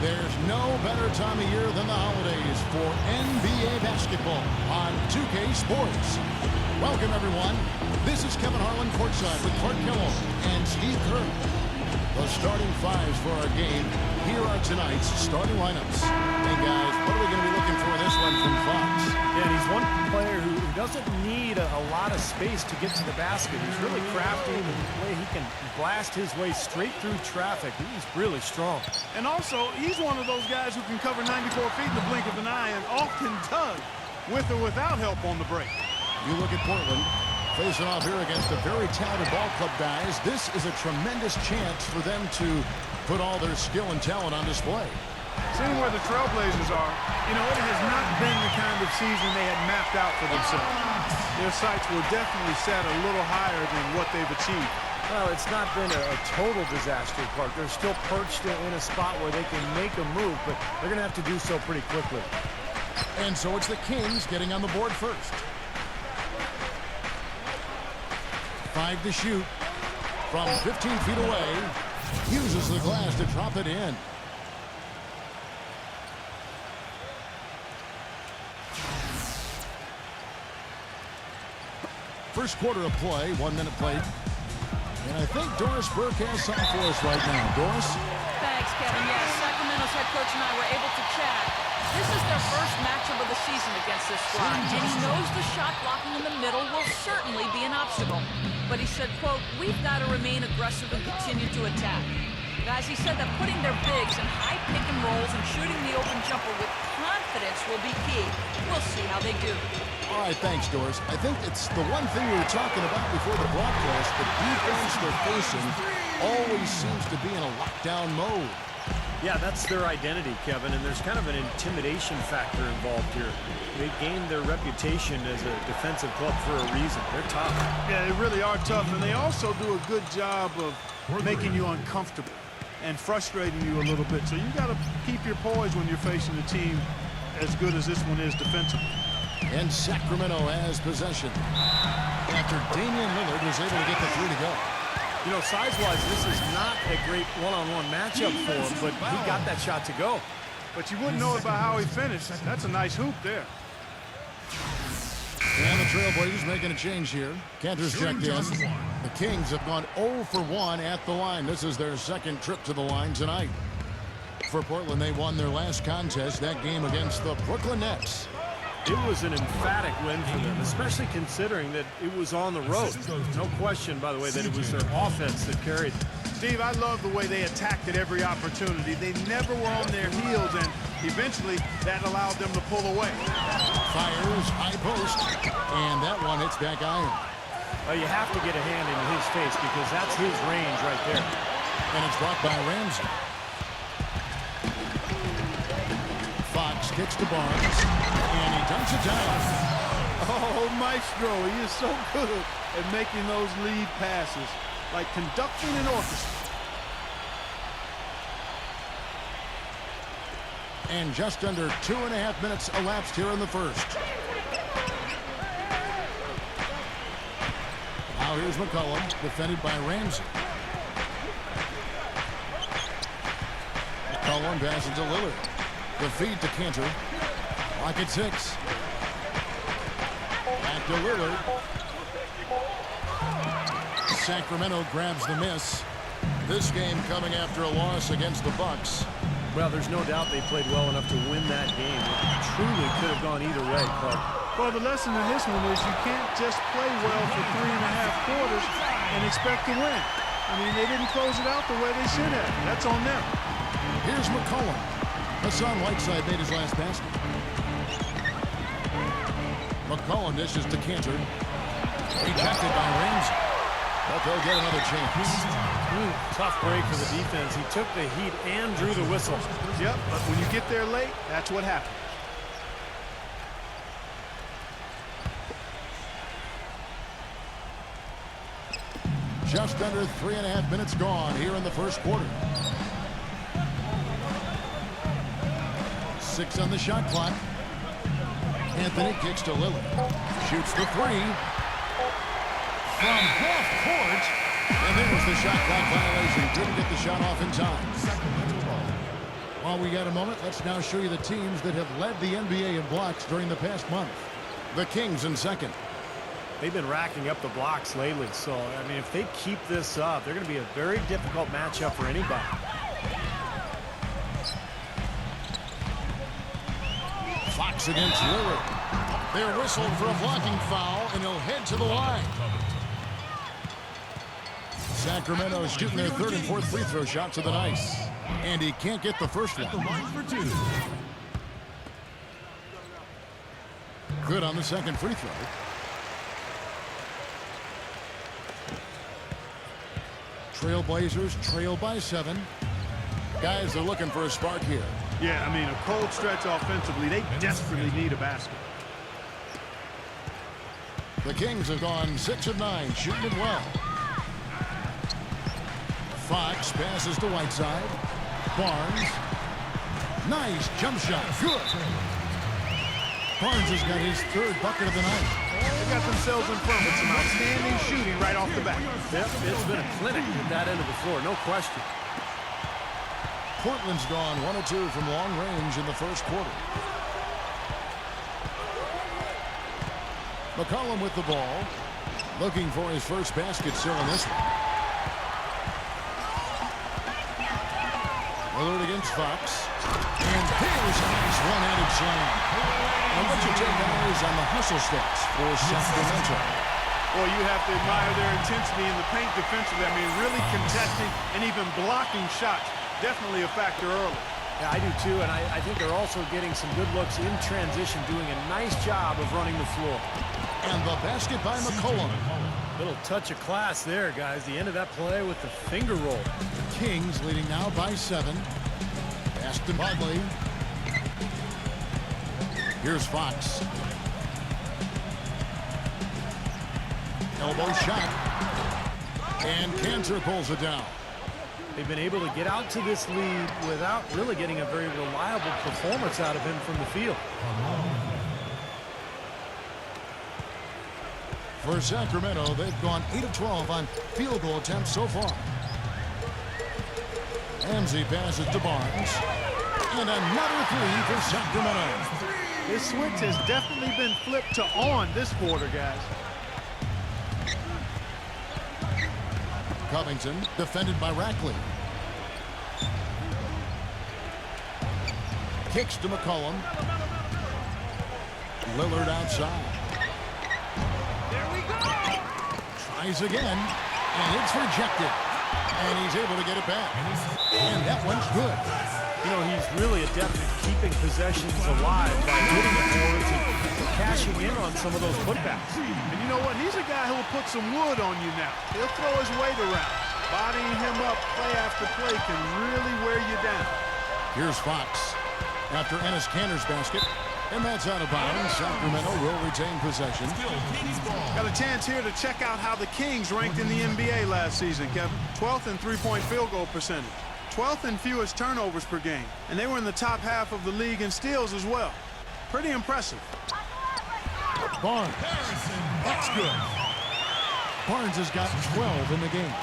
There's no better time of year than the holidays for NBA basketball on 2K Sports. Welcome, everyone. This is Kevin Harlan courtside with Clark Kellogg and Steve Kerr. The starting fives for our game. Here are tonight's starting lineups. Hey, guys, what are we going to be looking for in this one from Fox? Yeah, he's one player who doesn't need a lot of space to get to the basket. He's really crafty in the way he can blast his way straight through traffic. He's really strong. And also, he's one of those guys who can cover 94 feet in the blink of an eye and often does, with or without help on the break. You look at Portland, facing off here against a very talented ball club guys. This is a tremendous chance for them to put all their skill and talent on display. Seeing where the Trailblazers are, you know, it has not been the kind of season they had mapped out for themselves. Their sights were definitely set a little higher than what they've achieved. Well, it's not been a total disaster, Clark. They're still perched in a spot where they can make a move, but they're going to have to do so pretty quickly. And so it's the Kings getting on the board first. 5 to shoot from 15 feet away. Uses the glass to drop it in. First quarter of play, 1 minute played. And I think Doris Burke has something for us right now. Doris? Thanks, Kevin. Yes, Sacramento's head coach and I were able to chat. This is their first matchup of the season against this squad, and he knows the shot blocking in the middle will certainly be an obstacle. But he said, quote, "We've got to remain aggressive and continue to attack." Guys, he said that putting their bigs in high pick and rolls and shooting the open jumper with confidence will be key. We'll see how they do. All right, thanks, Doris. I think it's the one thing we were talking about before the broadcast. The defense they're facing always seems to be in a lockdown mode. Yeah, that's their identity, Kevin, and there's kind of an intimidation factor involved here. They gained their reputation as a defensive club for a reason. They're tough. Yeah, they really are tough, and they also do a good job of making you uncomfortable and frustrating you a little bit. So you got to keep your poise when you're facing a team as good as this one is defensively. And Sacramento has possession after Damian Lillard was able to get the three to go. You know, size-wise, this is not a great one-on-one matchup for him, but he got that shot to go. But you wouldn't know about how he finished. That's a nice hoop there. And the Trailblazers making a change here. Cantor's checked in. The Kings have gone 0 for 1 at the line. This is their second trip to the line tonight. For Portland, they won their last contest, that game against the Brooklyn Nets. It was an emphatic win for them, especially considering that it was on the road. No question, by the way, that it was their offense that carried. Steve, I love the way they attacked at every opportunity. They never were on their heels, and eventually that allowed them to pull away. Fires, high post, and that one hits back iron. Well, you have to get a hand into his face because that's his range right there. And it's blocked by Ramsey. Fox kicks to Barnes, and he dunks it down. Oh, Maestro, he is so good at making those lead passes, like conducting an orchestra. And just under 2.5 minutes elapsed here in the first. Now here's McCollum, defended by Ramsey. McCollum passes to Lillard. The feed to Cantor. Clock at 6. Back to Lillard. Sacramento grabs the miss. This game coming after a loss against the Bucks. Well, there's no doubt they played well enough to win that game. It truly could have gone either way, Clark. Well, the lesson in this one is you can't just play well for 3.5 quarters and expect to win. I mean, they didn't close it out the way they should have. That's on them. Here's McCollum. Hassan Whiteside made his last basket. McCollum dishes to Cantor. Rejected by Ramsey. But they'll get another chance. Tough break for the defense. He took the heat and drew the whistle. Yep, but when you get there late, that's what happens. Just under 3.5 minutes gone here in the first quarter. 6 on the shot clock. Anthony kicks to Lillard. Shoots the three. From half court. And there was the shot clock violation. Didn't get the shot off in time. While we got a moment, let's now show you the teams that have led the NBA in blocks during the past month. The Kings in second. They've been racking up the blocks lately, so, I mean, if they keep this up, they're going to be a very difficult matchup for anybody. Fox against Lillard. They're whistled for a blocking foul, and he'll head to the line. Sacramento shooting their third and fourth free throw shots of the night. And he can't get the first one. Good on the second free throw. Trailblazers trail by 7. Guys are looking for a spark here. Yeah, I mean, a cold stretch offensively. They desperately need a basket. The Kings have gone 6 of 9, shooting it well. Fox passes to Whiteside. Barnes. Nice jump shot. Good. Barnes has got his third bucket of the night. They got themselves in front with some outstanding shooting right off the bat. Yep, it's been a clinic at that end of the floor, no question. Portland's gone 1 of 2 from long range in the first quarter. McCollum with the ball. Looking for his first basket still in this one. Lillard against Fox. And here's a nice one-handed slam. And what's your take, guys, on the hustle stats for Sacramento? Well, you have to admire their intensity in the paint defensively. I mean, really contesting and even blocking shots. Definitely a factor early. Yeah, I do too, and I think they're also getting some good looks in transition, doing a nice job of running the floor. And the basket by McCollum. Little touch of class there, guys. The end of that play with the finger roll. Kings leading now by 7. Pass to Bagley. Here's Fox. Elbow shot. And Cantor pulls it down. They've been able to get out to this lead without really getting a very reliable performance out of him from the field. For Sacramento, they've gone 8 of 12 on field goal attempts so far. Ramsey passes to Barnes. And another three for Sacramento. This switch has definitely been flipped to on this quarter, guys. Covington defended by Rackley. Kicks to McCollum. Lillard outside. There we go. Tries again, and it's rejected. And he's able to get it back. And that one's good. You know, he's really adept at keeping possessions alive by hitting the boards and cashing in on some of those putbacks. And you know what? He's a guy who'll put some wood on you now. He'll throw his weight around. Bodying him up play after play can really wear you down. Here's Fox after Enes Kanter's basket. And that's out of bounds. Sacramento will retain possession. Got a chance here to check out how the Kings ranked in the NBA last season, Kevin. 12th in three-point field goal percentage. 12th in fewest turnovers per game. And they were in the top half of the league in steals as well. Pretty impressive. Barnes. That's good. Barnes has got 12 in the game.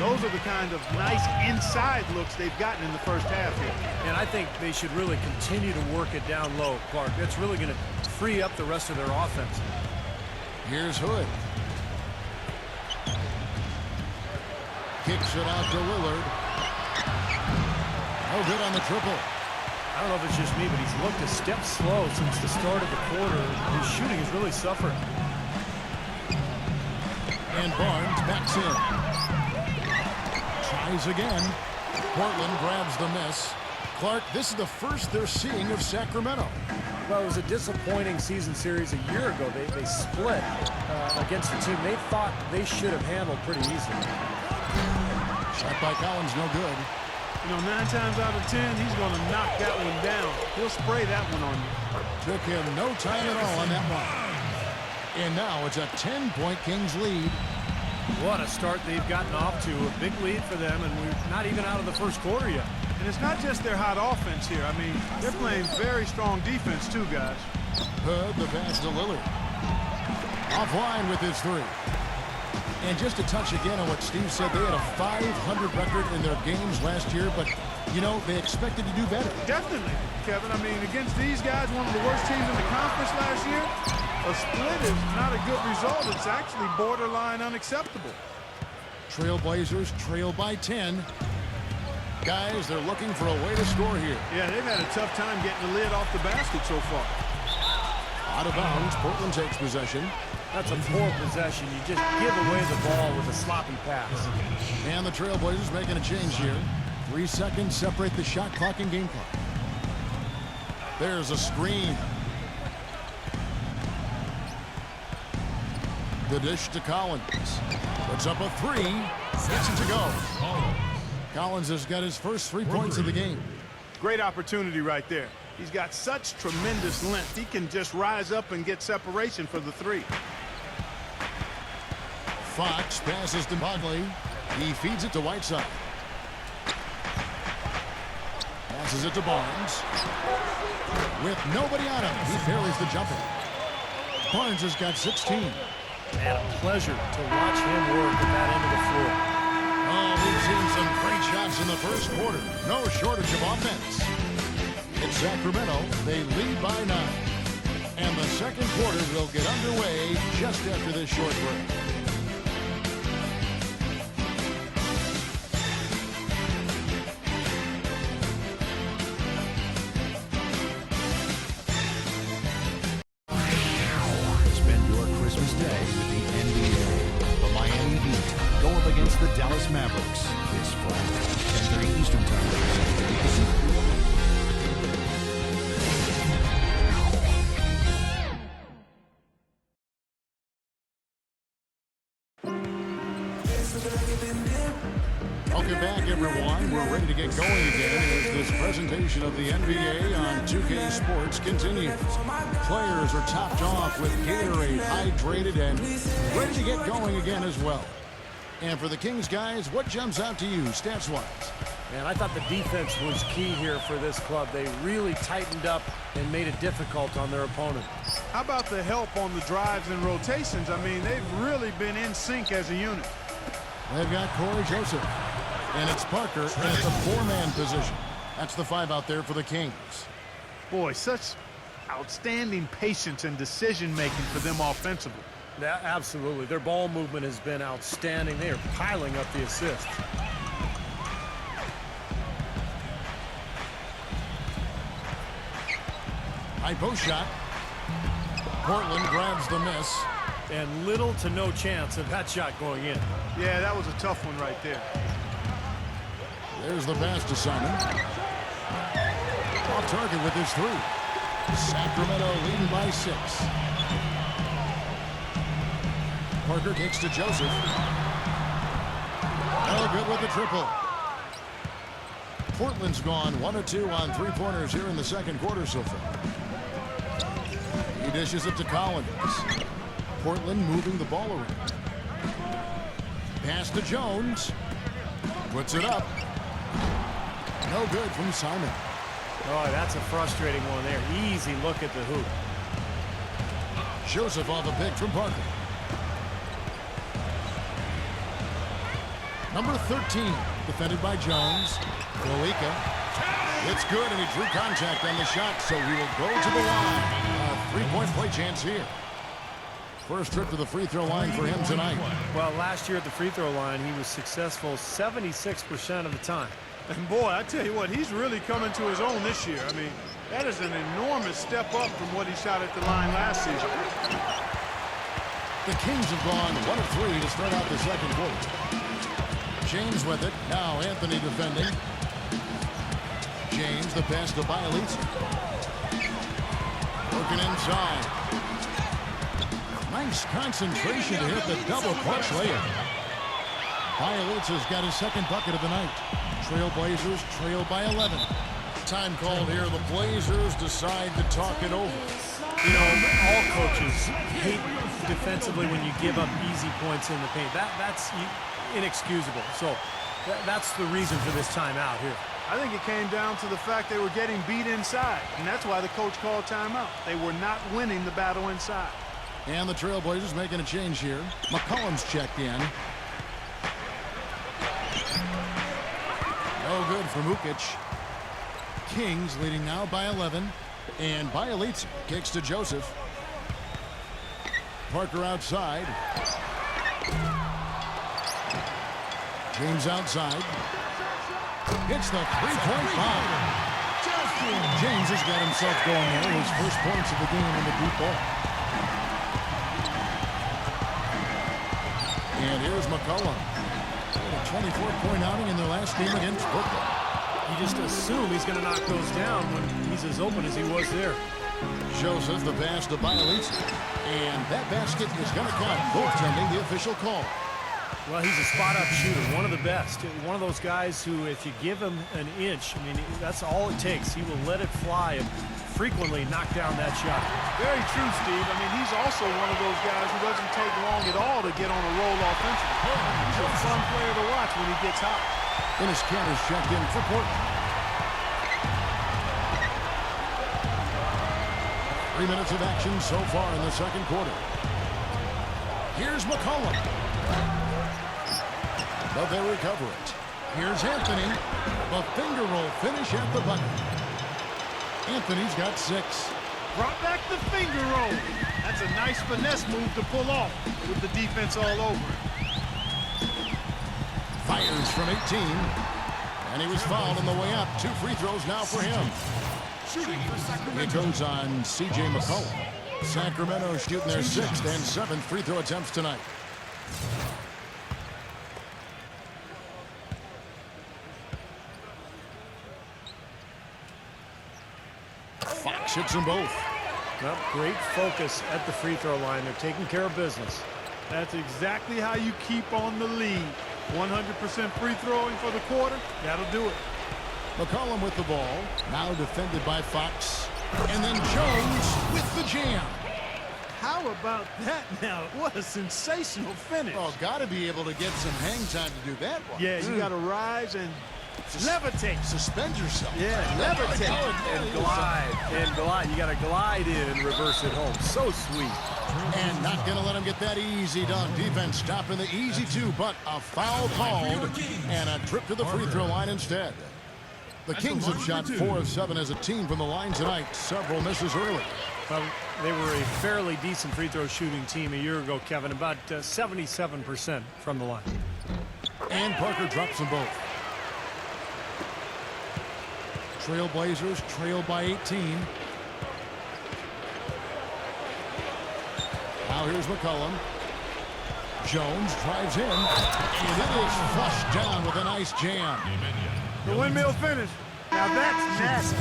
Those are the kind of nice inside looks they've gotten in the first half here. And I think they should really continue to work it down low, Clark. That's really going to free up the rest of their offense. Here's Hood. Kicks it out to Lillard. No good on the triple. I don't know if it's just me, but he's looked a step slow since the start of the quarter. His shooting has really suffered. And Barnes backs in. Tries again. Portland grabs the miss. Clark, this is the first they're seeing of Sacramento. Well, it was a disappointing season series a year ago. They split against a team they thought they should have handled pretty easily. Shot by Collins, no good. You know, 9 times out of 10, he's going to knock that one down. He'll spray that one on you. Took him no time at all on that one. And now it's a 10-point Kings lead. What a start they've gotten off to. A big lead for them, and we're not even out of the first quarter yet. And it's not just their hot offense here. I mean, they're playing very strong defense too, guys. Hood, the pass to Lillard. Offline with his three. And just to touch again on what Steve said, they had a 500 record in their games last year, but, you know, they expected to do better. Definitely, Kevin. I mean, against these guys, one of the worst teams in the conference last year, a split is not a good result. It's actually borderline unacceptable. Trailblazers trail by 10. Guys, they're looking for a way to score here. Yeah, they've had a tough time getting the lid off the basket so far. Out of bounds, Portland takes possession. That's a poor possession. You just give away the ball with a sloppy pass. And the Trailblazers making a change here. 3 seconds separate the shot clock and game clock. There's a screen. The dish to Collins. Puts up a 3. Gets it to go. Collins has got his first 3 points of the game. Great opportunity right there. He's got such tremendous length. He can just rise up and get separation for the 3. Fox passes to Bagley. He feeds it to Whiteside. Passes it to Barnes. With nobody on him, he parries the jumper. Barnes has got 16. And a pleasure to watch him work at that end of the floor. Oh, we've seen some great shots in the first quarter. No shortage of offense. In Sacramento, they lead by 9. And the second quarter will get underway just after this short break. Spend your Christmas day with the NBA. The Miami Heat go up against the Dallas Mavericks this Friday, 10:30 Eastern Time, 7:30 Pacific. Welcome back, everyone. We're ready to get going again as this presentation of the NBA on 2K Sports continues. Players are topped off with Gatorade, hydrated, and ready to get going again as well. And for the Kings, guys, what jumps out to you stats-wise? Man, I thought the defense was key here for this club. They really tightened up and made it difficult on their opponent. How about the help on the drives and rotations? I mean, they've really been in sync as a unit. They've got Corey Joseph. And it's Parker at the 4-man position. That's the 5 out there for the Kings. Boy, such outstanding patience and decision-making for them offensively. Yeah, absolutely. Their ball movement has been outstanding. They are piling up the assists. High post shot. Portland grabs the miss. And little to no chance of that shot going in. Yeah, that was a tough one right there. There's the pass to Simon. Off target with his 3. Sacramento leading by 6. Parker kicks to Joseph. No good with the triple. Portland's gone 1 of 2 on 3-pointers here in the second quarter so far. He dishes it to Collins. Portland moving the ball around. Pass to Jones. Puts it up. No good from Simon. Oh, that's a frustrating one there. Easy look at the hoop. Joseph off a pick from Parker. Number 13, defended by Jones. Malika. It's good, and he drew contact on the shot, so he will go to the line. A 3-point play chance here. First trip to the free throw line for him tonight. Well, last year at the free throw line, he was successful 76% of the time. And boy, I tell you what, he's really coming to his own this year. I mean, that is an enormous step up from what he shot at the line last season. The Kings have gone 1 of 3 to start out the second quarter. James with it. Now Anthony defending. James, the pass to Bielitsa. Working inside. Nice concentration to hit the double clutch layup. Bielitsa's got his second bucket of the night. Trailblazers trail by 11. Time called here. The Blazers decide to talk it over. You know, all coaches hate defensively when you give up easy points in the paint. That's inexcusable. So that's the reason for this timeout here. I think it came down to the fact they were getting beat inside, and that's why the coach called timeout. They were not winning the battle inside. And the Trailblazers making a change here. McCollum's checked in. No good for Mukic. Kings leading now by 11. And Bielitsa kicks to Joseph. Parker outside. James outside. Hits the three-point bomb. James has got himself going there. His first points of the game in the deep ball. And here's McCollum. A 24-point outing in their last game against Brooklyn. You just assume he's going to knock those down when he's as open as he was there. Joseph the pass to Bielitsa. And that basket is going to count. Goaltending the official call. Well, he's a spot-up shooter, one of the best. One of those guys who, if you give him an inch, I mean, that's all it takes. He will let it fly and frequently knock down that shot. Very true, Steve. I mean, he's also one of those guys who doesn't take long at all to get on a roll offensively. He's a fun player to watch when he gets hot. Dennis Cantor's checked in for Portland. 3 minutes of action so far in the second quarter. Here's McCollum. But they recover it. Here's Anthony. The finger roll finish at the bucket. Anthony's got 6. Brought back the finger roll. That's a nice finesse move to pull off with the defense all over it. Fires from 18. And he was fouled on the way up. 2 free throws now for him. It goes on C.J. McCollum. Sacramento shooting their 6th and 7th free throw attempts tonight. Fox hits them both. Well, great focus at the free throw line. They're taking care of business. That's exactly how you keep on the lead. 100% free throwing for the quarter. That'll do it. McCollum with the ball. Now defended by Fox. And then Jones with the jam. How about that now? What a sensational finish. Oh, got to be able to get some hang time to do that one. Yeah, you got to rise and levitate. Suspend yourself. Yeah, levitate. And glide. And glide. You got to glide in and reverse it home. So sweet. And not going to let him get that easy done. Defense stopping the easy 2, but a foul called and a trip to the free throw line instead. The Kings have shot 4 of 7 as a team from the line tonight. Several misses early. Well, they were a fairly decent free throw shooting team a year ago, Kevin, about 77% from the line. And Parker drops them both. Trailblazers trail by 18. Now here's McCollum. Jones drives in, and it is flushed down with a nice jam. The windmill finish. Now that's nasty.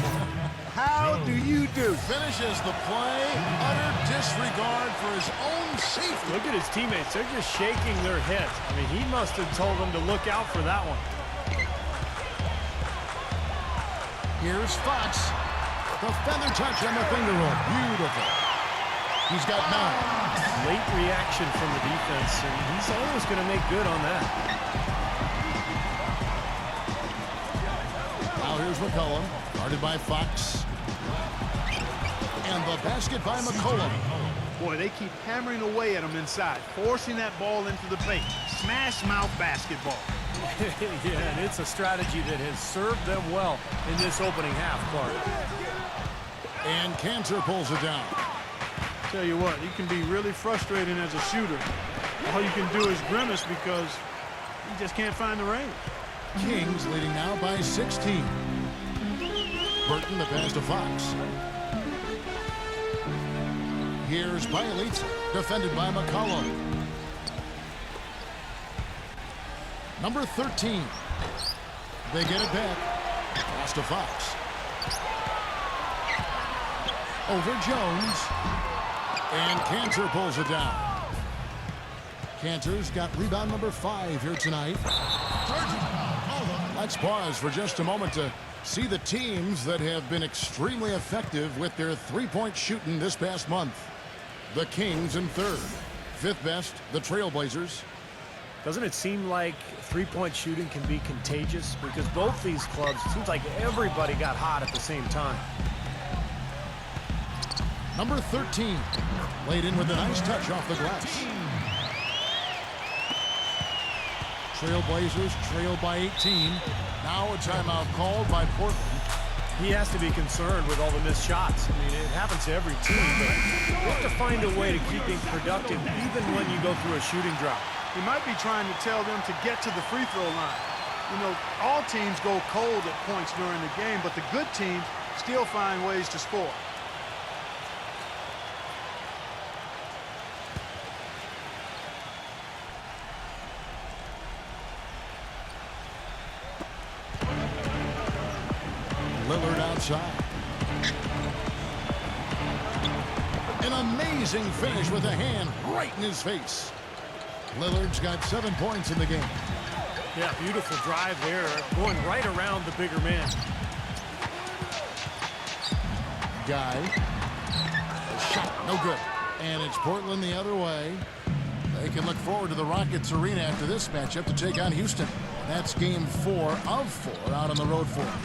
How do you do? Finishes the play, utter disregard for his own safety. Look at his teammates. They're just shaking their heads. I mean, he must have told them to look out for that one. Here's Fox. The feather touch on the finger roll. Beautiful. He's got 9. Late reaction from the defense, and he's always going to make good on that. Now here's McCollum, guarded by Fox. And the basket by McCollum. Boy, they keep hammering away at him inside, forcing that ball into the paint. Smash mouth basketball. Yeah, and it's a strategy that has served them well in this opening half, Clark. And Cantor pulls it down. Tell you what, you can be really frustrating as a shooter. All you can do is grimace because you just can't find the range. Kings leading now by 16. Burton the pass to Fox. Here's Bielitsa, defended by McCollum. Number 13. They get it back. Pass to Fox. Over Jones. And Cantor pulls it down. Cantor's got rebound number 5 here tonight. Let's pause for just a moment to see the teams that have been extremely effective with their three-point shooting this past month. The Kings in 3rd. 5th best, the Trailblazers. Doesn't it seem like three-point shooting can be contagious? Because both these clubs, it seems like everybody got hot at the same time. Number 13. Laid in with a nice touch off the glass. Trailblazers trail by 18. Now a timeout called by Portland. He has to be concerned with all the missed shots. I mean, it happens to every team, but you have to find a way to keep being productive even when you go through a shooting drought. He might be trying to tell them to get to the free throw line. You know, all teams go cold at points during the game, but the good teams still find ways to score. Lillard outside. An amazing finish with a hand right in his face. Lillard's got 7 points in the game. Yeah, beautiful drive there, going right around the bigger man. Guy. A shot, no good. And it's Portland the other way. They can look forward to the Rockets Arena after this matchup to take on Houston. That's game 4 of 4 out on the road for them.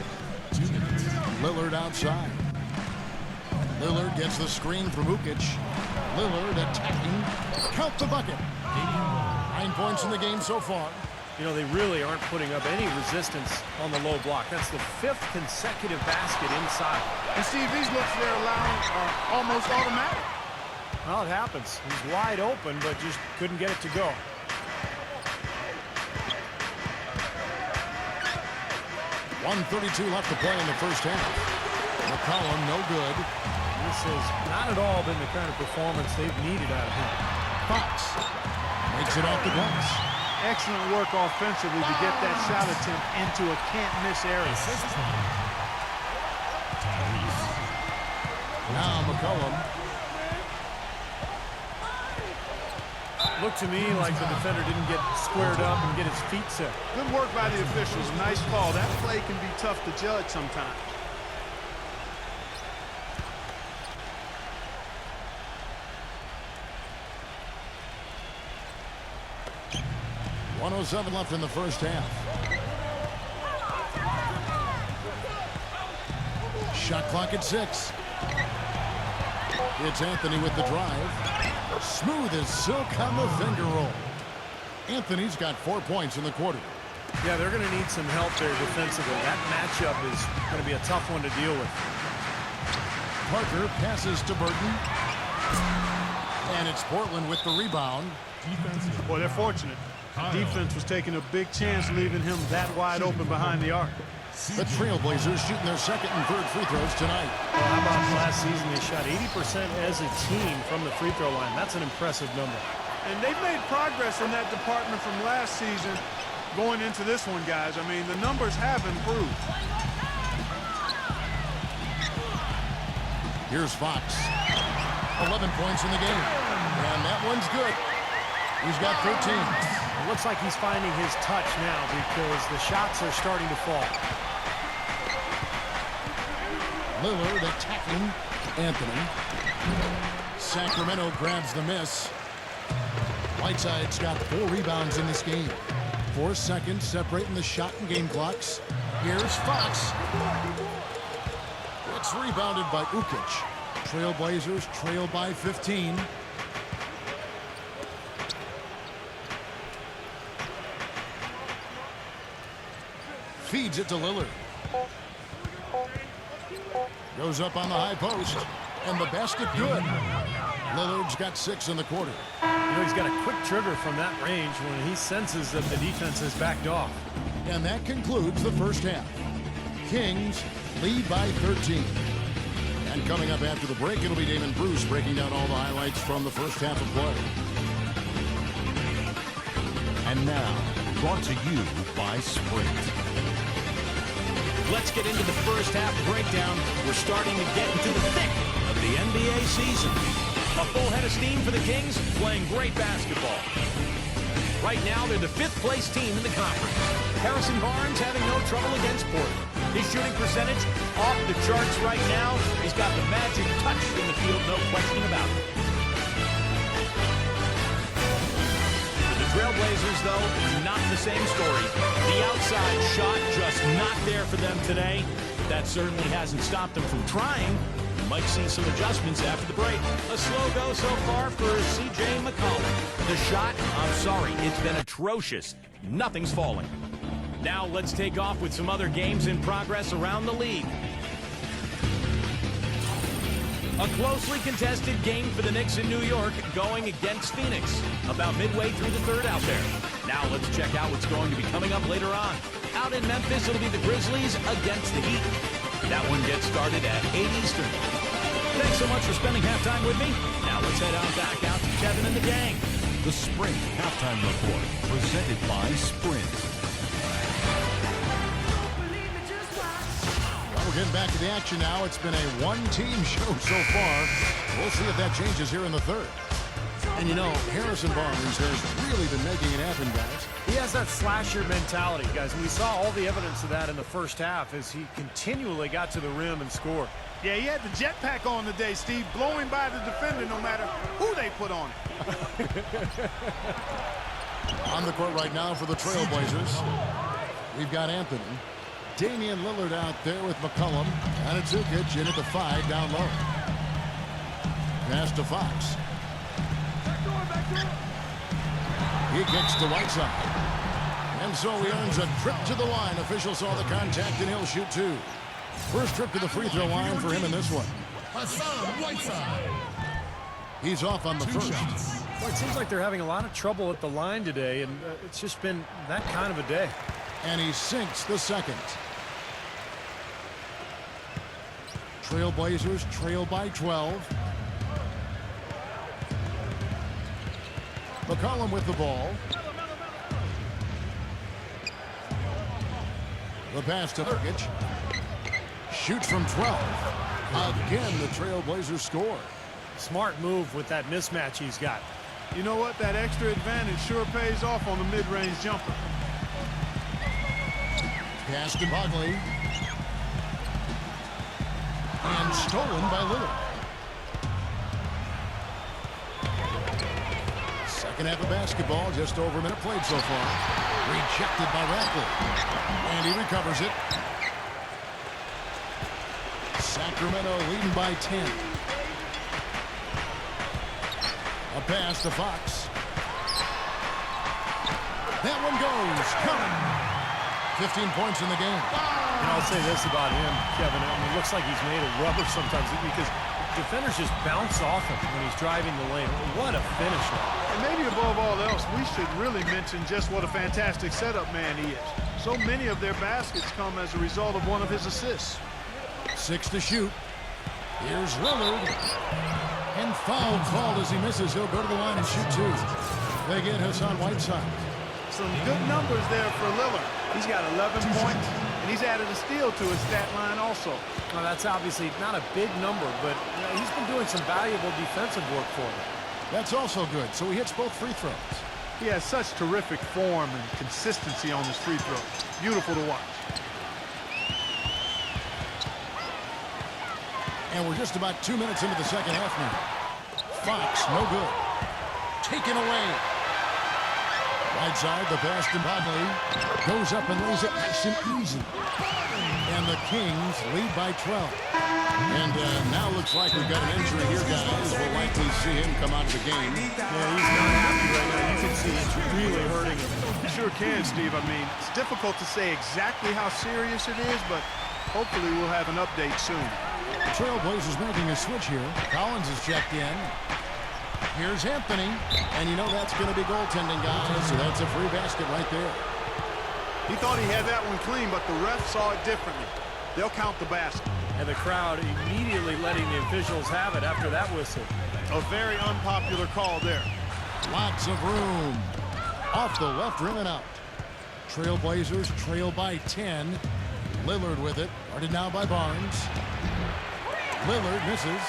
Lillard outside. Lillard gets the screen from Ukic. Lillard attacking. Count the bucket. 9 points in the game so far. You know, they really aren't putting up any resistance on the low block. That's the 5th consecutive basket inside. And Steve, these looks they're allowing are almost automatic. Well, it happens. He's wide open, but just couldn't get it to go. .132 left to play in the first half. McCollum, no good. This has not at all been the kind of performance they've needed out of him. Fox makes it off the glass. Excellent work offensively to get that shot attempt into a can't-miss area. Now McCollum. Looked to me like the defender didn't get squared up and get his feet set. Good work by the officials. Nice call. That play can be tough to judge sometimes. .107 left in the first half. Shot clock at 6. It's Anthony with the drive. Smooth as silk on the finger roll. Anthony's got 4 points in the quarter. Yeah, they're going to need some help there defensively. That matchup is going to be a tough one to deal with. Parker passes to Burton. And it's Portland with the rebound. Boy, they're fortunate. Defense was taking a big chance leaving him that wide open behind the arc. The Trailblazers shooting their second and third free throws tonight. Well, how about last season? They shot 80% as a team from the free throw line. That's an impressive number. And they've made progress in that department from last season going into this one, guys. I mean, the numbers have improved. Here's Fox. 11 points in the game. And that one's good. He's got 13. It looks like he's finding his touch now because the shots are starting to fall. Lillard attacking Anthony. Sacramento grabs the miss. Whiteside's got 4 rebounds in this game. 4 seconds separating the shot and game clocks. Here's Fox. It's rebounded by Ukic. Trailblazers trail by 15. Feeds it to Lillard. Goes up on the high post. And the basket good. Lillard's got 6 in the quarter. You know, he's got a quick trigger from that range when he senses that the defense has backed off. And that concludes the first half. Kings lead by 13. And coming up after the break, it'll be Damon Bruce breaking down all the highlights from the first half of play. And now, brought to you by Sprint. Let's get into the first half breakdown. We're starting to get into the thick of the NBA season. A full head of steam for the Kings, playing great basketball. Right now, they're the 5th place team in the conference. Harrison Barnes having no trouble against Portland. His shooting percentage off the charts right now. He's got the magic touch in the field, no question about it. Trailblazers, though, not the same story. The outside shot just not there for them today. That certainly hasn't stopped them from trying. and might see some adjustments after the break. A slow go so far for C.J. McCollum. The shot, I'm sorry, it's been atrocious. Nothing's falling. Now let's take off with some other games in progress around the league. A closely contested game for the Knicks in New York going against Phoenix. About midway through the third out there. Now let's check out what's going to be coming up later on. Out in Memphis, it'll be the Grizzlies against the Heat. That one gets started at 8 Eastern. Thanks so much for spending halftime with me. Now let's head on back out to Kevin and the gang. The Sprint Halftime Report, presented by Sprint. Well, we're getting back to the action now. It's been a one-team show so far. We'll see if that changes here in the third. And, you know, Harrison Barnes has really been making it happen, guys. He has that slasher mentality, guys. And we saw all the evidence of that in the first half as he continually got to the rim and scored. Yeah, he had the jetpack on today, Steve, blowing by the defender no matter who they put on. On the court right now for the Trailblazers, we've got Anthony. Damian Lillard out there with McCollum. And it's Zukic in at the 5 down low. Pass to Fox. He kicks to Whiteside. And so he earns a trip to the line. Officials saw the contact and he'll shoot 2. First trip to the free throw line for him in this one. He's off on the first. Well, it seems like they're having a lot of trouble at the line today, and it's just been that kind of a day. And he sinks the second. Trailblazers trail by 12. McCollum with the ball. The pass to Nurkic. Shoots from 12. Again, the Trailblazers score. Smart move with that mismatch he's got. You know what? That extra advantage sure pays off on the mid-range jumper. Pass to Bagley. And stolen by Lillard. Second half of basketball, just over a minute played so far. Rejected by Radcliffe. And he recovers it. Sacramento leading by 10. A pass to Fox. That one goes. Coming. 15 points in the game. And I'll say this about him, Kevin. I mean, it looks like he's made of rubber sometimes because defenders just bounce off him when he's driving the lane. What a finisher. And maybe above all else, we should really mention just what a fantastic setup man he is. So many of their baskets come as a result of one of his assists. 6 to shoot. Here's Lillard. And foul called as he misses. He'll go to the line and shoot 2. They get Hassan Whiteside. Some good numbers there for Lillard. He's got 11 points, and he's added a steal to his stat line also. Well, that's obviously not a big number, but he's been doing some valuable defensive work for them. That's also good. So he hits both free throws. He has such terrific form and consistency on his free throws. Beautiful to watch. And we're just about 2 minutes into the second half now. Fox, no good. Taken away. Right side, the pass to Bagley. Goes up and lays it nice and easy. And the Kings lead by 12. And now looks like we've got an injury here, guys. We'll likely see him come out of the game. Yeah, he's not happy right now. You can see it's really hurting him. You sure can, Steve. I mean, it's difficult to say exactly how serious it is, but hopefully we'll have an update soon. Trailblazers making a switch here. Collins is checked in. Here's Anthony. And you know that's going to be goaltending, guys. So that's a free basket right there. He thought he had that one clean, but the ref saw it differently. They'll count the basket. And the crowd immediately letting the officials have it after that whistle. A very unpopular call there. Lots of room. Off the left rim and out. Trailblazers trail by 10. Lillard with it. Guarded now by Barnes. Lillard misses.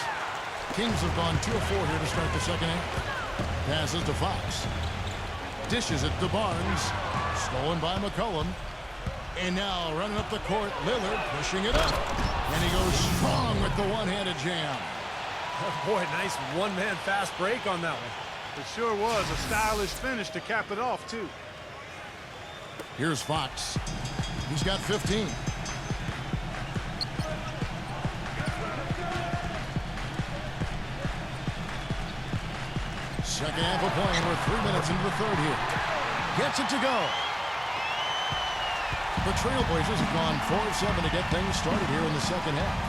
Kings have gone 2 of 4 here to start the second half. Passes to Fox. Dishes it to Barnes. Stolen by McCollum. And now running up the court, Lillard pushing it up. And he goes strong with the one-handed jam. Oh boy, nice one-man fast break on that one. It sure was a stylish finish to cap it off, too. Here's Fox. He's got 15. Second half of play, and we're 3 minutes into the third here. Gets it to go. The Trailblazers have gone 4 of 7 to get things started here in the second half.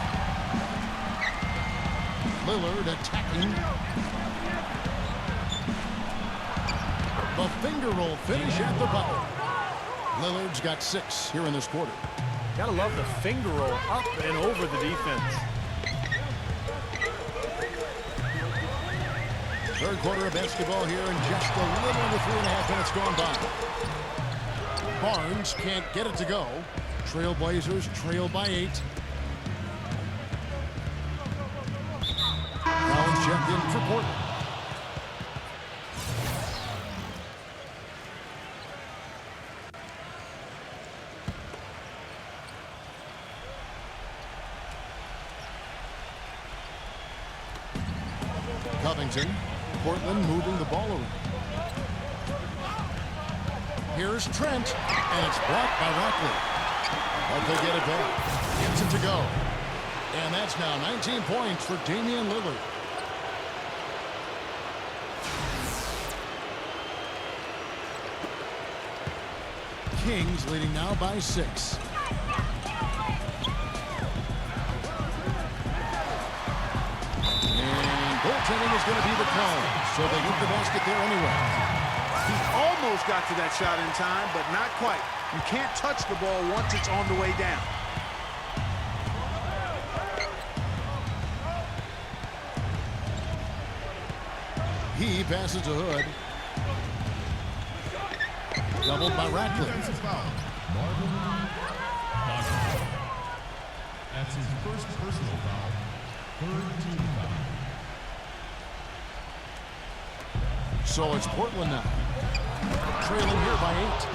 Lillard attacking. The finger roll finish at the bucket. Lillard's got 6 here in this quarter. Gotta love the finger roll up and over the defense. Third quarter of basketball here, and just a little under 3.5 minutes gone by. Barnes can't get it to go. Trailblazers trail by 8. Collins checked in for Portland. Covington. Portland moving the ball around. Here's Trent, and it's blocked by Rockley. But they get it back. Gets it to go. And that's now 19 points for Damian Lillard. Kings leading now by 6. Goaltending is going to be the call, so they hit the basket there anyway. He almost got to that shot in time, but not quite. You can't touch the ball once it's on the way down. He passes to Hood. Doubled by Ratcliffe. That's his first personal foul. Third team foul. So it's Portland now. Trailing here by 8.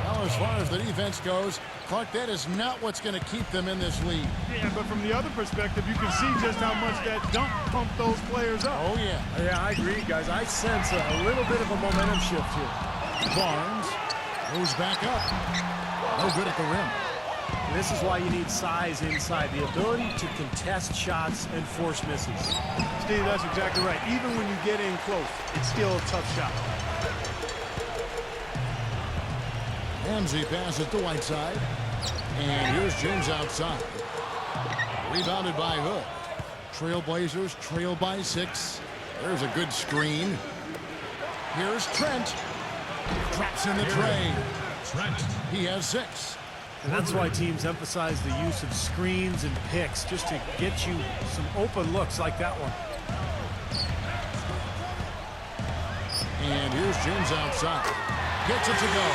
Now, as far as the defense goes, Clark, that is not what's going to keep them in this league. Yeah, but from the other perspective, you can see just how much that dunk pumped those players up. Oh, yeah. Yeah, I agree, guys. I sense a little bit of a momentum shift here. Barnes moves back up. No good at the rim. And this is why you need size inside, the ability to contest shots and force misses. Steve, that's exactly right. Even when you get in close, it's still a tough shot. Ramsey passes to Whiteside. And here's James outside. Rebounded by Hood. Trailblazers trail by 6. There's a good screen. Here's Trent. Traps in the tray. Trent. He has 6. And that's why teams emphasize the use of screens and picks, just to get you some open looks like that one. And here's James outside. Gets it to go.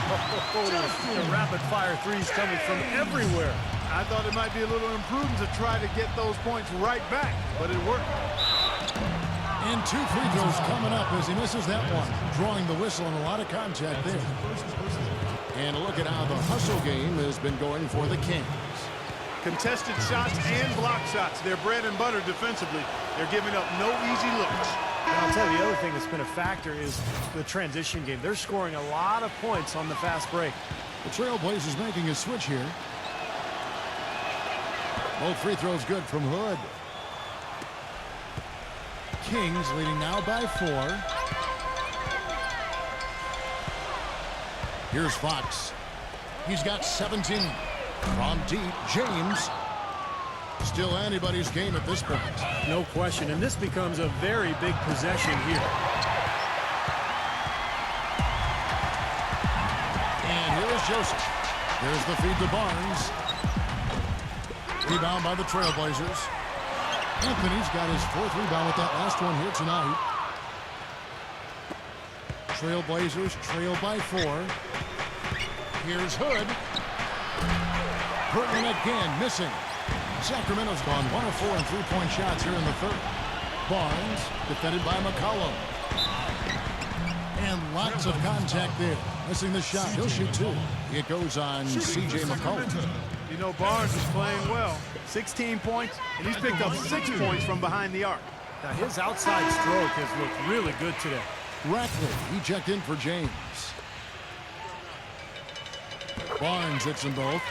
The rapid-fire threes coming from everywhere. I thought it might be a little imprudent to try to get those points right back, but it worked. And 2 free throws coming up as he misses that one. Drawing the whistle and a lot of contact there. And a look at how the hustle game has been going for the Kings. Contested shots and block shots. They're bread and butter defensively. They're giving up no easy looks. And I'll tell you, the other thing that's been a factor is the transition game. They're scoring a lot of points on the fast break. The Trailblazers making a switch here. Both free throws good from Hood. Kings leading now by 4. Here's Fox. He's got 17. From deep, James. Still anybody's game at this point. No question, and this becomes a very big possession here. And here is Joseph. There's the feed to Barnes. Rebound by the Trailblazers. Anthony's got his 4th rebound with that last one here tonight. Trailblazers trail by 4. Here's Hood. Portland again missing. Sacramento's gone 1 of 4 on 3-point shots here in the third. Barnes defended by McCollum. And lots of contact there. Missing the shot. He'll shoot 2. It goes on C.J. McCollum. You know, Barnes is playing well. 16 points, and he's picked up 6 points from behind the arc. Now his outside stroke has looked really good today. Ratcliffe, he checked in for James. Barnes hits them both.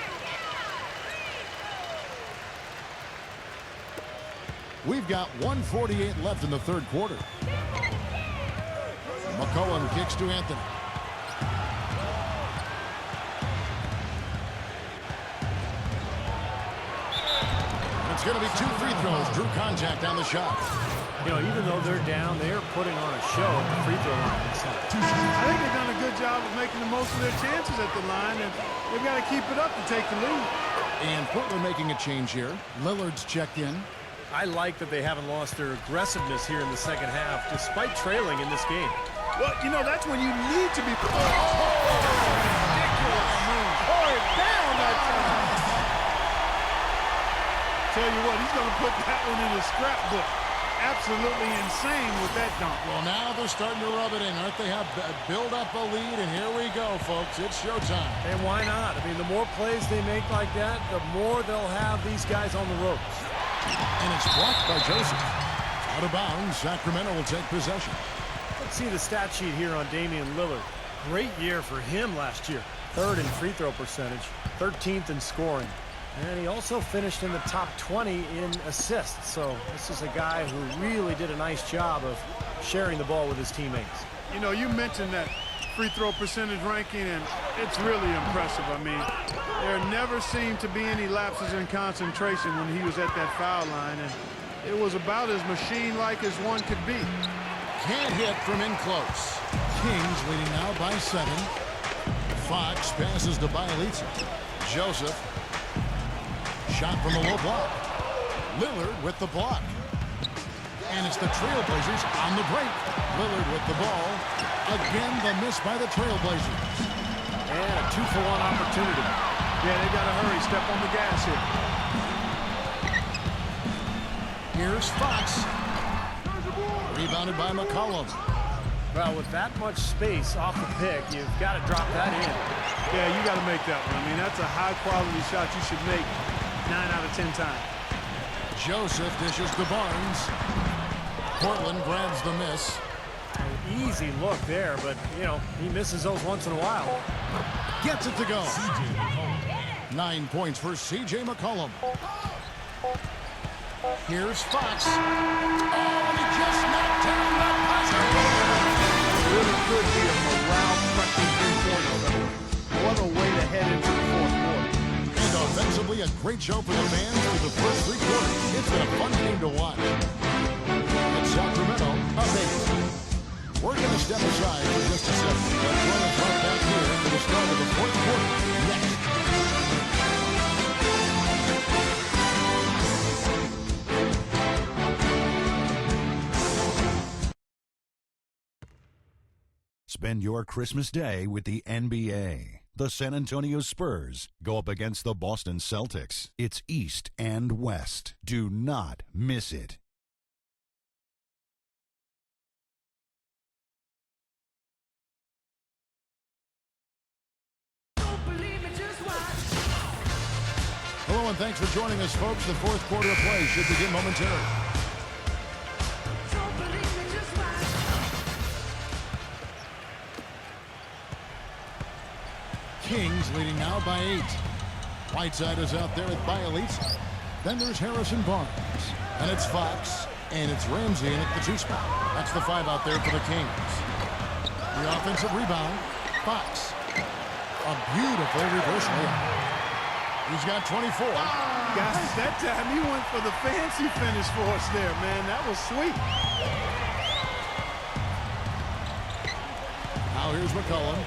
We've got 1:48 left in the third quarter. McCollum kicks to Anthony. It's going to be 2 free throws. Drew contact on the shot. You know, even though they're down, they are putting on a show at the free throw line. I think they've done a good job of making the most of their chances at the line, and they've got to keep it up to take the lead. And Portland making a change here. Lillard's checked in. I like that they haven't lost their aggressiveness here in the second half, despite trailing in this game. Well, you know, that's when you need to be... ridiculous move. Pour it down that time. Tell you what, he's going to put that one in his scrapbook. Absolutely insane with that dunk. Well, now they're starting to rub it in, aren't they? Have build up a lead, and here we go, folks. It's showtime. And why not? I mean, the more plays they make like that, the more they'll have these guys on the ropes. And it's blocked by Joseph. Out of bounds, Sacramento will take possession. Let's see the stat sheet here on Damian Lillard. Great year for him last year. 3rd in free throw percentage, 13th in scoring. And he also finished in the top 20 in assists. So this is a guy who really did a nice job of sharing the ball with his teammates. You know, you mentioned that free throw percentage ranking, and it's really impressive. I mean, there never seemed to be any lapses in concentration when he was at that foul line, and it was about as machine-like as one could be. Can't hit from in close. Kings leading now by 7. Fox passes to Bielitsa. Joseph. Shot from the low block. Lillard with the block. And it's the Trailblazers on the break. Lillard with the ball. Again, the miss by the Trailblazers. And a 2-for-1 opportunity. Yeah, they got to hurry. Step on the gas here. Here's Fox. Rebounded by McCollum. Well, with that much space off the pick, you've got to drop that in. Yeah, you got to make that one. I mean, that's a high-quality shot you should make 9 out of 10 times. Joseph dishes to Barnes. Portland grabs the miss. An easy look there, but, you know, he misses those once in a while. Gets it to go. 9 points for C.J. McCollum. Here's Fox. Oh, and he just knocked down the buzzer. Really could be a morale-crushing 3-pointer. What a way to head into the fourth quarter. And offensively, a great show for the fans through the first 3 quarters. It's been a fun game to watch. It's Sacramento up 8. We're going to step aside for just a second. Let's run us right back here for the start of the fourth quarter next. Spend your Christmas day with the NBA. The San Antonio Spurs go up against the Boston Celtics. It's East and West. Do not miss it. Hello and thanks for joining us, folks. The fourth quarter of play should begin momentarily. Kings leading now by 8. Whiteside is out there with Bielitsa. Then there's Harrison Barnes. And it's Fox. And it's Ramsey in at the 2 spot. That's the 5 out there for the Kings. The offensive rebound. Fox. A beautiful reverse layup. He's got 24. Guys, that time he went for the fancy finish for us there, man. That was sweet. Now here's McCollum.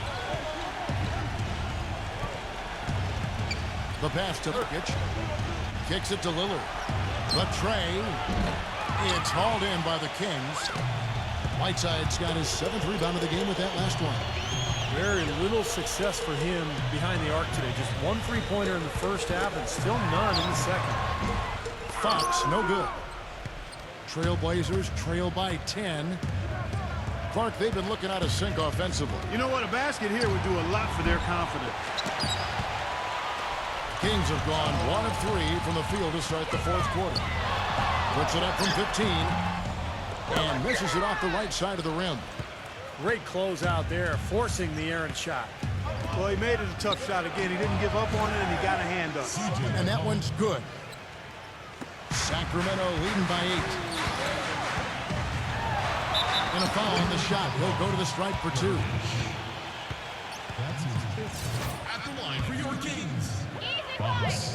The pass to Nurkic. Kicks it to Lillard. The tray. It's hauled in by the Kings. Whiteside's got his 7th rebound of the game with that last one. Very little success for him behind the arc today. Just 1 3-pointer in the first half and still none in the second. Fox, no good. Trailblazers trail by 10. Clark, they've been looking out of sync offensively. You know what? A basket here would do a lot for their confidence. Kings have gone 1 of 3 from the field to start the fourth quarter. Puts it up from 15 and misses it off the right side of the rim. Great close out there, forcing the errant shot. Well, he made it a tough shot again. He didn't give up on it, and he got a hand up. And that one's good. Sacramento leading by 8. And a foul on the shot. He'll go to the stripe for 2. That's his fifth. At the line for your Kings, Fox.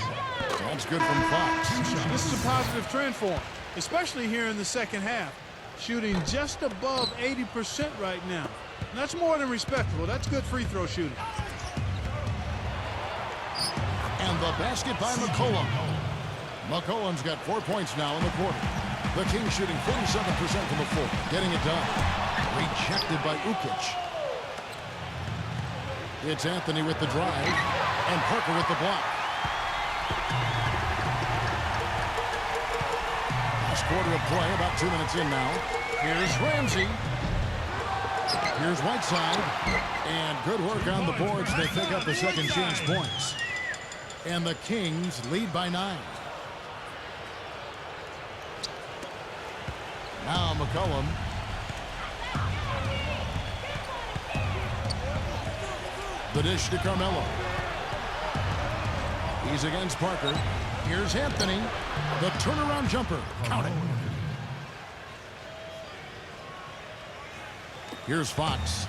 That's good from Fox. This is a positive trend for him, especially here in the second half. Shooting just above 80% right now. And that's more than respectable. That's good free throw shooting. And the basket by McCollum. McCollum's got 4 points now in the quarter. The Kings shooting 47% from the floor. Getting it done. Rejected by Ukic. It's Anthony with the drive. And Parker with the block. Last quarter of play, about 2 minutes in now. Here's Ramsey. Here's Whiteside. And good work on the boards. They pick up the second chance points. And the Kings lead by 9. Now McCollum. The dish to Carmelo. He's against Parker. Here's Anthony. The turnaround jumper. Count it. Here's Fox.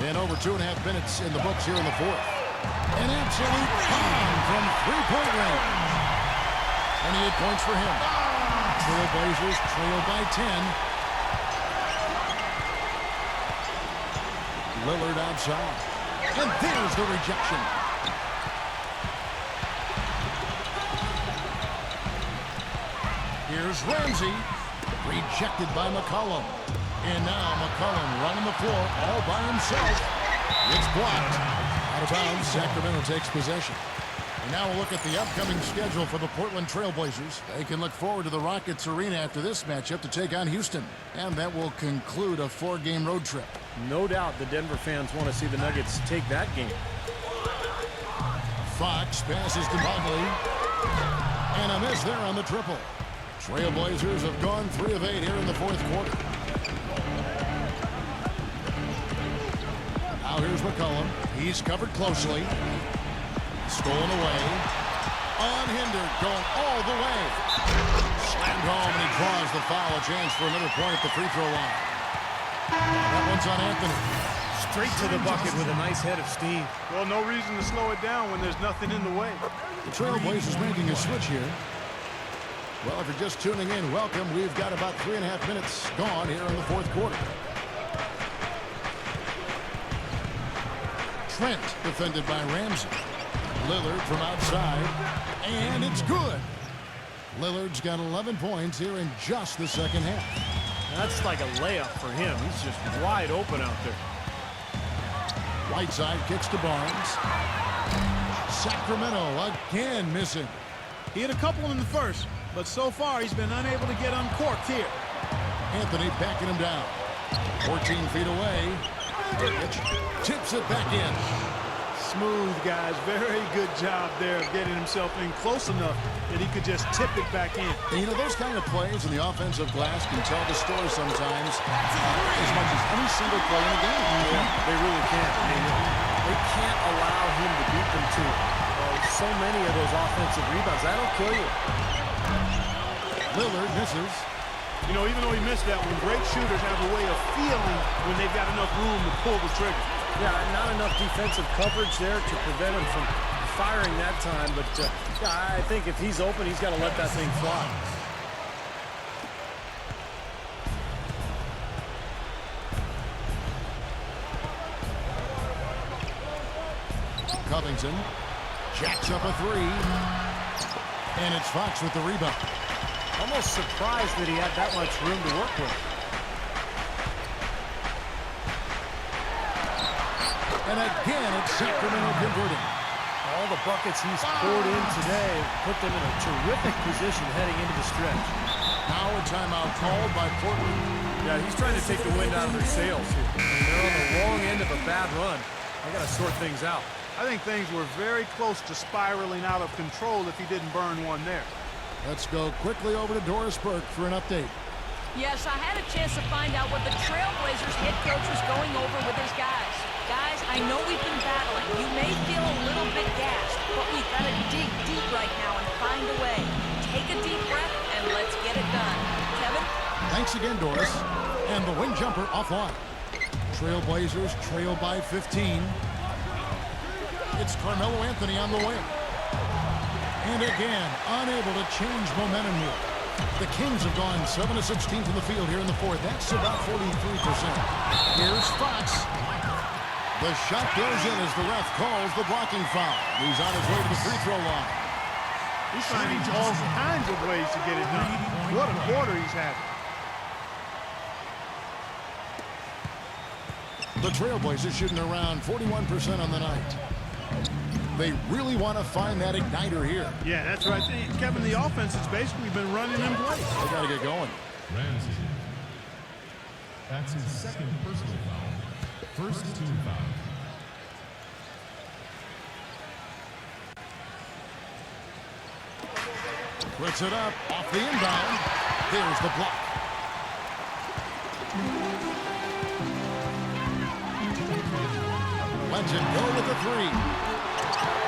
And over 2.5 minutes in the books here in the fourth. An absolute bomb from three-point range. 28 points for him. Trail Blazers trail by 10. Lillard outside. And there's the rejection. Here's Ramsey. Rejected by McCollum. And now McCollum running the floor all by himself. It's blocked. Out of bounds, Sacramento takes possession. And now we'll look at the upcoming schedule for the Portland Trail Blazers. They can look forward to the Rockets Arena after this matchup to take on Houston. And that will conclude a 4-game road trip. No doubt the Denver fans want to see the Nuggets take that game. Fox passes to Mobley. And a miss there on the triple. Trailblazers have gone 3 of 8 here in the fourth quarter. Now here's McCollum. He's covered closely. Stolen away. Unhindered, going all the way. Slammed home, and he draws the foul. A chance for another point at the free throw line. That one's on Anthony. Straight to the bucket with a nice head of steam. Well, no reason to slow it down when there's nothing in the way. The Trailblazers making a switch here. Well, if you're just tuning in, welcome. We've got about 3.5 minutes gone here in the fourth quarter. Trent defended by Ramsey. Lillard from outside. And it's good. Lillard's got 11 points here in just the second half. That's like a layup for him. He's just wide open out there. Whiteside kicks to Barnes. Sacramento again missing. He had a couple in the first, but so far he's been unable to get uncorked here. Anthony backing him down. 14 feet away. Ukic tips it back in. Smooth, guys. Very good job there of getting himself in close enough that he could just tip it back in. And you know, those kind of plays in the offensive glass can tell the story sometimes as much as any single play in a game. Yeah, they really can't. I mean, they can't allow him to beat them to it. So many of those offensive rebounds, that'll kill you. Lillard misses. You know, even though he missed that one, great shooters have a way of feeling when they've got enough room to pull the trigger. Yeah, not enough defensive coverage there to prevent him from firing that time. But yeah, I think if he's open, he's got to let that thing fly. Covington jacks up a three. And it's Fox with the rebound. Almost surprised that he had that much room to work with. And again, it's Sacramento converting. All the buckets he's poured in today put them in a terrific position heading into the stretch. Now a timeout called by Portland. Yeah, he's trying to take the wind out of their sails here. I mean, they're on the wrong end of a bad run. They got to sort things out. I think things were very close to spiraling out of control if he didn't burn one there. Let's go quickly over to Doris Burke for an update. Yes, I had a chance to find out what the Trailblazers head coach was going over with his guys. Guys, I know we've been battling. You may feel a little bit gassed, but we've got to dig deep right now and find a way. Take a deep breath and let's get it Thanks again, Doris. And the wing jumper offline. Trailblazers trail by 15. It's Carmelo Anthony on the wing. And again, unable to change momentum here. The Kings have gone 7 of 16 from the field here in the fourth. That's about 43%. Here's Fox. The shot goes in as the ref calls the blocking foul. He's on his way to the free throw line. He's finding all kinds of ways to get it done. What a quarter he's having. The Trailblazers shooting around 41% on the night. They really want to find that igniter here. Yeah, that's right. Kevin, the offense has basically been running in place. They got to get going. Ramsey. That's his second personal foul. First team foul. Puts it up off the inbound. There's the block. Lets it go with the three.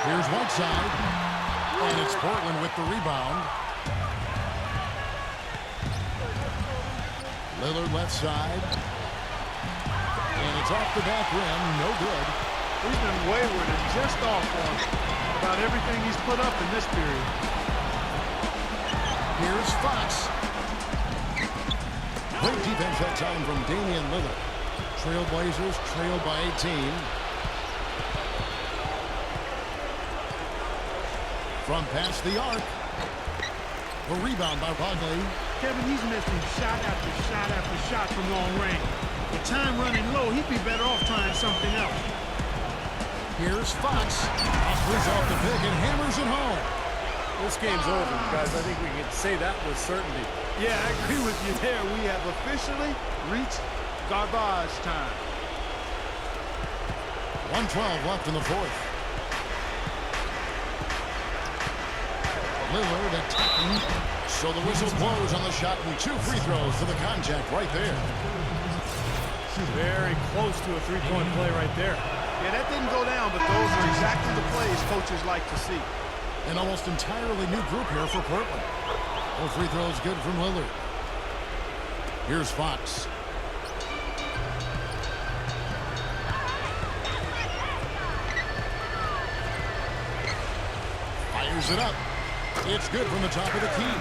Here's Whiteside. And it's Portland with the rebound. Lillard left side. And it's off the back rim. No good. He's been wayward and just off on about everything he's put up in this period. Here's Fox. Great defense that time from Damian Lillard. Trailblazers trail by 18. From past the arc. The rebound by Bagley. Kevin, he's missing shot after shot after shot from long range. With time running low, he'd be better off trying something else. Here's Fox. Offers off the pick and hammers it home. This game's over, guys. I think we can say that with certainty. Yeah, I agree with you there. We have officially reached garbage time. 1:12 left in the fourth. Lillard attacking. So the whistle blows on the shot and 2 free throws for the contact right there. Very close to a three-point play right there. Yeah, that didn't go down, but those are exactly the plays coaches like to see. An almost entirely new group here for Portland. 4 free throws good from Lillard. Here's Fox. Fires it up. It's good from the top of the key.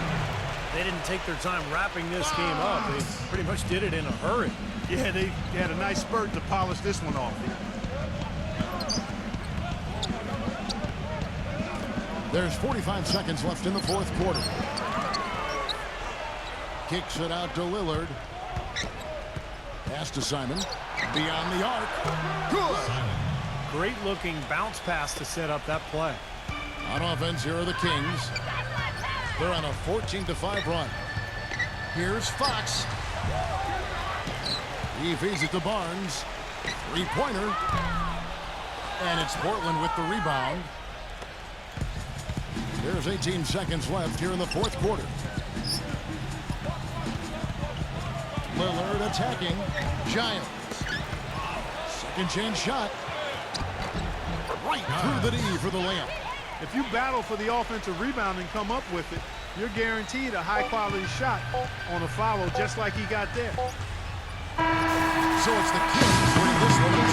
They didn't take their time wrapping this game up. They pretty much did it in a hurry. Yeah, they had a nice spurt to polish this one off. There's 45 seconds left in the fourth quarter. Kicks it out to Lillard. Pass to Simon. Beyond the arc. Good. Great looking bounce pass to set up that play. On offense, here are the Kings. They're on a 14-5 run. Here's Fox. He feeds it to Barnes. Three-pointer. And it's Portland with the rebound. There's 18 seconds left here in the fourth quarter. Lillard attacking. Giants. Second chance shot. Right through the knee for the layup. If you battle for the offensive rebound and come up with it, you're guaranteed a high-quality shot on a follow just like he got there. So it's the Kings winning this one.